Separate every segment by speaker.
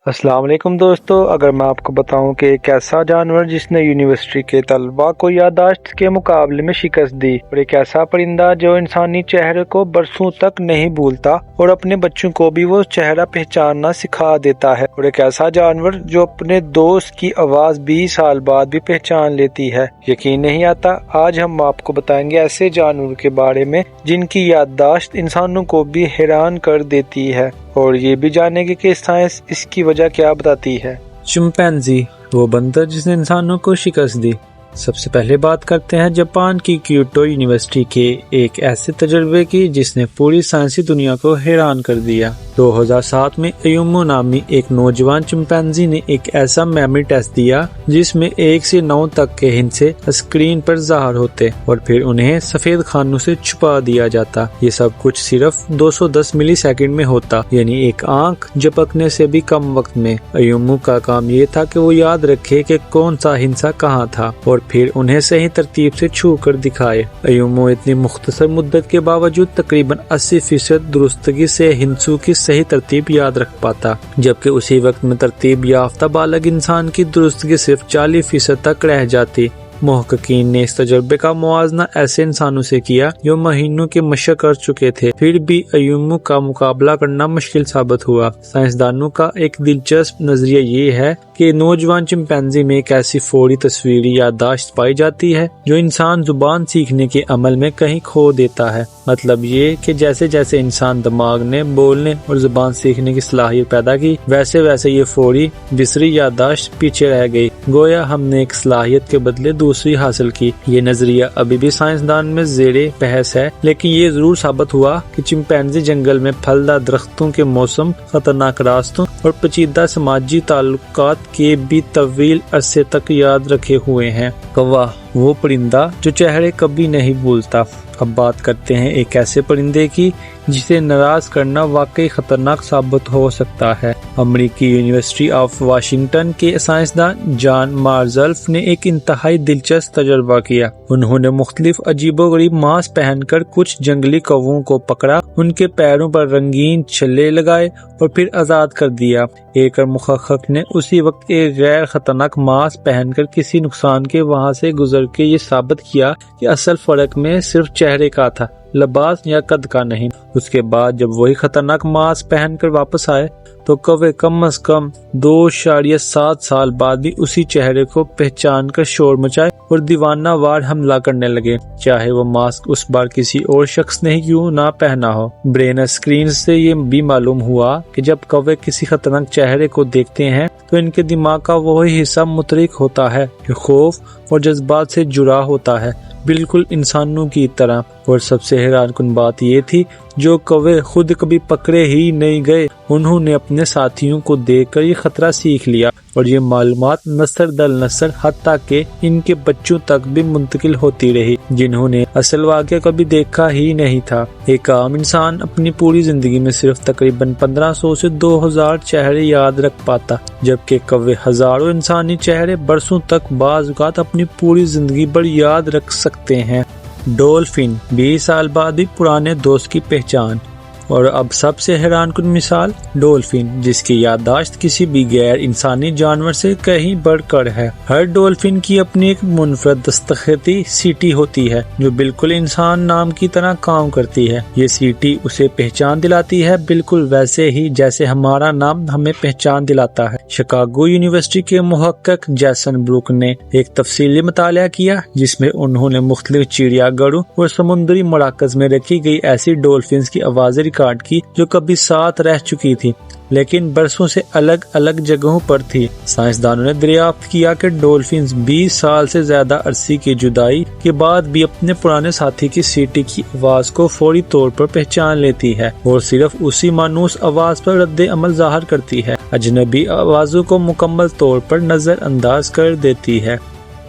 Speaker 1: السلام علیکم دوستو، اگر میں آپ کو بتاؤں کہ ایک ایسا جانور جس نے یونیورسٹی کے طلباء کو یادداشت کے مقابلے میں شکست دی، اور ایک ایسا پرندہ جو انسانی چہرے کو برسوں تک نہیں بھولتا اور اپنے بچوں کو بھی وہ چہرہ پہچاننا سکھا دیتا ہے، اور ایک ایسا جانور جو اپنے دوست کی آواز 20 سال بعد بھی پہچان لیتی ہے، یقین نہیں آتا۔ آج ہم آپ کو بتائیں گے ایسے جانور کے بارے میں جن کی یادداشت انسانوں کو بھی حیران کر دیتی ہے، اور یہ بھی جانیں گے کہ سائنس اس کی وجہ کیا بتاتی ہے۔
Speaker 2: چمپینزی، وہ بندر جس نے انسانوں کو شکست دی۔ سب سے پہلے بات کرتے ہیں جاپان کی کیوٹو یونیورسٹی کے ایک ایسے تجربے کی جس نے پوری سائنسی دنیا کو حیران کر دیا۔ 2007 میں ایومو نامی ایک نوجوان چمپینزی نے ایک ایسا میموری ٹیسٹ دیا جس میں 1 سے 9 تک کے ہندسے اسکرین پر ظاہر ہوتے اور پھر انہیں سفید خانوں سے چھپا دیا جاتا۔ یہ سب کچھ صرف 210 ملی سیکنڈ میں ہوتا، یعنی ایک آنکھ جھپکنے سے بھی کم وقت میں۔ ایومو کا کام یہ تھا کہ وہ یاد رکھے کہ کون سا ہندسہ کہاں تھا اور پھر انہیں صحیح ترتیب سے چھو کر دکھائے۔ ایومو اتنی مختصر مدت کے باوجود تقریباً 80% درستگی سے ہندسوں کی صحیح ترتیب یاد رکھ پاتا، جبکہ اسی وقت میں ترتیب یافتہ بالغ انسان کی درستگی صرف 40% تک رہ جاتی۔ محققین نے اس تجربے کا موازنہ ایسے انسانوں سے کیا جو مہینوں کی مشق کر چکے تھے، پھر بھی ایومو کا مقابلہ کرنا مشکل ثابت ہوا۔ سائنسدانوں کا ایک دلچسپ نظریہ یہ ہے کہ نوجوان چمپینزی میں ایک ایسی فوری تصویری یادداشت پائی جاتی ہے جو انسان زبان سیکھنے کے عمل میں کہیں کھو دیتا ہے۔ مطلب یہ کہ جیسے جیسے انسان دماغ نے بولنے اور زبان سیکھنے کی صلاحیت پیدا کی، ویسے ویسے یہ فوری بصری یادداشت پیچھے رہ گئی، گویا ہم نے ایک صلاحیت کے بدلے دوسری حاصل کی۔ یہ نظریہ ابھی بھی سائنسدان میں زیر بحث ہے، لیکن یہ ضرور ثابت ہوا کہ چمپینزی جنگل میں پھلدار درختوں کے موسم، خطرناک راستوں اور پیچیدہ سماجی تعلقات کے بھی طویل عرصے تک یاد رکھے ہوئے ہیں۔ کوا، وہ پرندہ جو چہرے کبھی نہیں بھولتا۔ اب بات کرتے ہیں ایک ایسے پرندے کی جسے ناراض کرنا واقعی خطرناک ثابت ہو سکتا ہے۔ امریکی یونیورسٹی آف واشنگٹن کے سائنسدان جان مارزلف نے ایک انتہائی دلچسپ تجربہ کیا۔ انہوں نے مختلف عجیب و غریب ماسک پہن کر کچھ جنگلی کووں کو پکڑا، ان کے پیروں پر رنگین چھلے لگائے اور پھر آزاد کر دیا۔ ایک اور محقق نے اسی وقت ایک غیر خطرناک ماسک پہن کر کسی نقصان کے وہاں سے گزر کے یہ ثابت کیا کہ اصل فرق میں صرف چہرے کا تھا، لباس یا قد کا نہیں۔ اس کے بعد جب وہی خطرناک ماسک پہن کر واپس آئے تو کوے کم از کم 2.7 سال بعد بھی اسی چہرے کو پہچان کر شور مچائے اور دیوانہ وار حملہ کرنے لگے، چاہے وہ ماسک اس بار کسی اور شخص نے کیوں نہ پہنا ہو۔ برین اسکرین سے یہ بھی معلوم ہوا کہ جب کوے کسی خطرناک چہرے کو دیکھتے ہیں تو ان کے دماغ کا وہی حصہ متحرک ہوتا ہے جو خوف اور جذبات سے جڑا ہوتا ہے، بالکل انسانوں کی طرح۔ اور سب سے حیران کن بات یہ تھی جو کوے خود کبھی پکڑے ہی نہیں گئے، انہوں نے اپنے ساتھیوں کو دیکھ کر یہ خطرہ سیکھ لیا، اور یہ معلومات نسل در نسل حتیٰ کہ ان کے بچوں تک بھی منتقل ہوتی رہی جنہوں نے اصل واقعہ کبھی دیکھا ہی نہیں تھا۔ ایک عام انسان اپنی پوری زندگی میں صرف تقریباً 1500 سے 2000 چہرے یاد رکھ پاتا، جبکہ کوے ہزاروں انسانی چہرے برسوں تک بعض اوقات اپنی پوری زندگی بھر یاد رکھ سکتے ہیں۔ ڈولفن، 20 سال بعد بھی پرانے دوست کی پہچان۔ اور اب سب سے حیران کن مثال ڈولفن، جس کی یادداشت کسی بھی غیر انسانی جانور سے کہیں بڑھ کر ہے۔ ہر ڈولفن کی اپنی ایک منفرد دستخطی سیٹی ہوتی ہے جو بالکل انسان نام کی طرح کام کرتی ہے۔ یہ سیٹی اسے پہچان دلاتی ہے بالکل ویسے ہی جیسے ہمارا نام ہمیں پہچان دلاتا ہے۔ شکاگو یونیورسٹی کے محقق جیسن بروک نے ایک تفصیلی مطالعہ کیا جس میں انہوں نے مختلف چڑیا گھروں اور سمندری مراکز میں رکھی گئی ایسی ڈولفنز کی آوازیں ریکارڈ کی جو کبھی ساتھ رہ چکی تھی لیکن برسوں سے الگ الگ جگہوں پر تھی۔ سائنسدانوں نے دریافت کیا کہ ڈولفنز 20 سال سے زیادہ عرصے کی جدائی کے بعد بھی اپنے پرانے ساتھی کی سیٹی کی آواز کو فوری طور پر پہچان لیتی ہے اور صرف اسی مانوس آواز پر رد عمل ظاہر کرتی ہے، اجنبی آوازوں کو مکمل طور پر نظر انداز کر دیتی ہے۔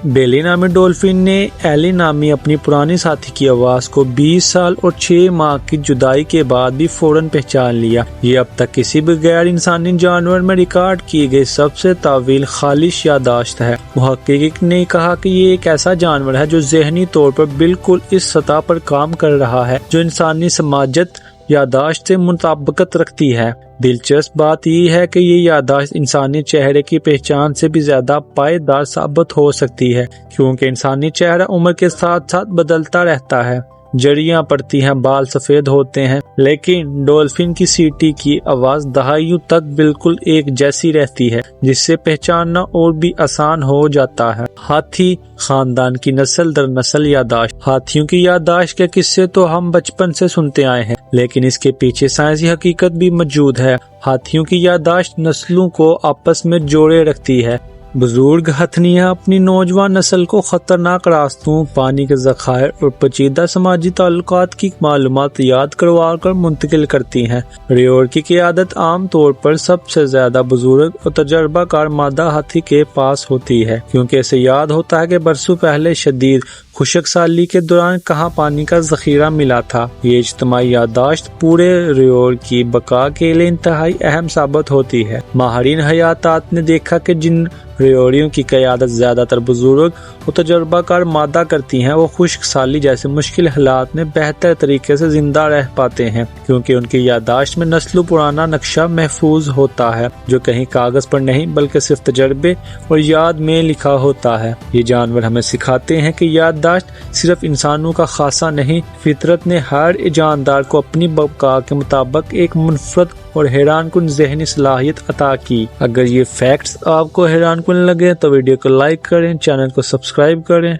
Speaker 2: بیلی نامی ڈولفن نے ایلی نامی اپنی پرانی ساتھی کی آواز کو 20 سال اور 6 ماہ کی جدائی کے بعد بھی فوراً پہچان لیا۔ یہ اب تک کسی بھی غیر انسانی جانور میں ریکارڈ کی گئی سب سے طویل خالص یادداشت ہے۔ محقق نے کہا کہ یہ ایک ایسا جانور ہے جو ذہنی طور پر بالکل اس سطح پر کام کر رہا ہے جو انسانی سماجت یادداشت سے مطابقت رکھتی ہے۔ دلچسپ بات یہ ہے کہ یہ یادداشت انسانی چہرے کی پہچان سے بھی زیادہ پائیدار ثابت ہو سکتی ہے، کیونکہ انسانی چہرہ عمر کے ساتھ ساتھ بدلتا رہتا ہے۔ جڑیاں پڑتی ہیں، بال سفید ہوتے ہیں، لیکن ڈولفن کی سیٹی کی آواز دہائیوں تک بالکل ایک جیسی رہتی ہے، جس سے پہچاننا اور بھی آسان ہو جاتا ہے۔ ہاتھی خاندان کی نسل در نسل یادداشت۔ ہاتھیوں کی یادداشت کے قصے تو ہم بچپن سے سنتے آئے ہیں، لیکن اس کے پیچھے سائنسی حقیقت بھی موجود ہے۔ ہاتھیوں کی یادداشت نسلوں کو آپس میں جوڑے رکھتی ہے۔ بزرگ ہتھنیاں اپنی نوجوان نسل کو خطرناک راستوں، پانی کے ذخائر اور پیچیدہ سماجی تعلقات کی معلومات یاد کروا کر منتقل کرتی ہیں۔ ریوڑ کی قیادت عام طور پر سب سے زیادہ بزرگ اور تجربہ کار مادہ ہاتھی کے پاس ہوتی ہے، کیونکہ اسے یاد ہوتا ہے کہ برسوں پہلے شدید خشک سالی کے دوران کہاں پانی کا ذخیرہ ملا تھا۔ یہ اجتماعی یادداشت پورے ریوڑ کی بقا کے لیے انتہائی اہم ثابت ہوتی ہے۔ ماہرین حیاتیات نے دیکھا کہ جن ریوڑیوں کی قیادت زیادہ تر بزرگ اور تجربہ کار مادہ کرتی ہیں، وہ خشک سالی جیسے مشکل حالات میں بہتر طریقے سے زندہ رہ پاتے ہیں، کیونکہ ان کی یادداشت میں نسلوں پرانا نقشہ محفوظ ہوتا ہے، جو کہیں کاغذ پر نہیں بلکہ صرف تجربے اور یاد میں لکھا ہوتا ہے۔ یہ جانور ہمیں سکھاتے ہیں کہ یادداشت صرف انسانوں کا خاصہ نہیں، فطرت نے ہر جاندار کو اپنی بقا کے مطابق ایک منفرد اور حیران کن ذہنی صلاحیت عطا کی۔ اگر یہ فیکٹس آپ کو حیران کن لگے تو ویڈیو کو لائک کریں، چینل کو سبسکرائب کریں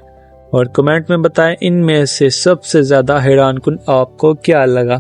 Speaker 2: اور کمنٹ میں بتائیں ان میں سے سب سے زیادہ حیران کن آپ کو کیا لگا۔